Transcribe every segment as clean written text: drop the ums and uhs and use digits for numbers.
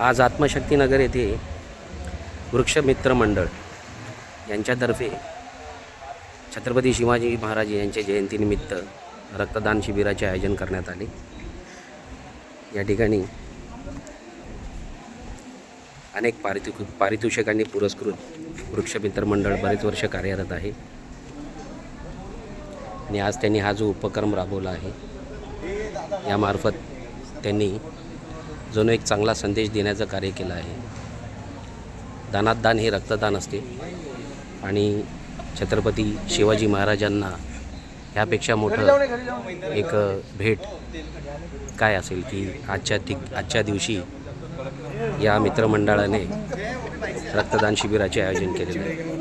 आज आत्मशक्तीनगर येथे वृक्षमित्र मंडळ यांच्यातर्फे छत्रपती शिवाजी महाराज यांच्या जयंतीनिमित्त रक्तदान शिबिराचे आयोजन करण्यात आले। या ठिकाणी अनेक पारितोषिकांनी पुरस्कृत वृक्षमित्र मंडळ बरेच वर्ष कार्यरत आहे आणि आज त्यांनी हा जो उपक्रम राबवला आहे यामार्फत त्यांनी जणू एक चांगला संदेश देण्याचं कार्य केलं आहे। दानात दान हे रक्तदान असते आणि छत्रपती शिवाजी महाराजांना ह्यापेक्षा मोठं एक भेट काय असेल की आजच्या दिवशी या मित्रमंडळाने रक्तदान शिबिराचे आयोजन केलेले आहे।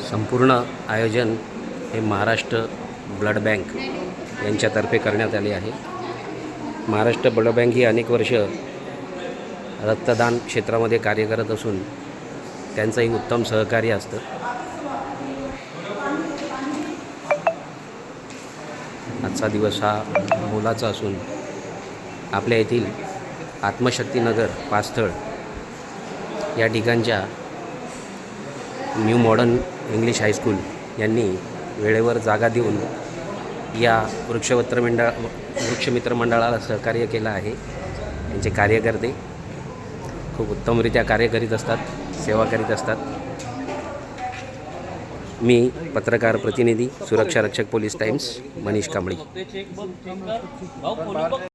संपूर्ण आयोजन हे महाराष्ट्र ब्लड बँक यांच्यातर्फे करण्यात आले आहे। महाराष्ट्र ब्लड बँक ही अनेक वर्ष रक्तदान क्षेत्रामध्ये कार्य करत असून त्यांचंही उत्तम सहकार्य असतं। आजचा दिवस हा मोलाचा असून आपल्या येथील आत्मशक्तीनगर पास्थळ या ठिकाणच्या न्यू मॉडर्न इंग्लिश हायस्कूल यांनी वेळेवर जागा देऊन या वृक्षमित्र मंडळाला सहकार्य केलं आहे। यांचे कार्यकर्ते खूप उत्तमरित्या कार्य करीत असतात, सेवा करीत असतात। मी पत्रकार प्रतिनिधी सुरक्षा रक्षक पोलीस टाइम्स मनीष कांबळी।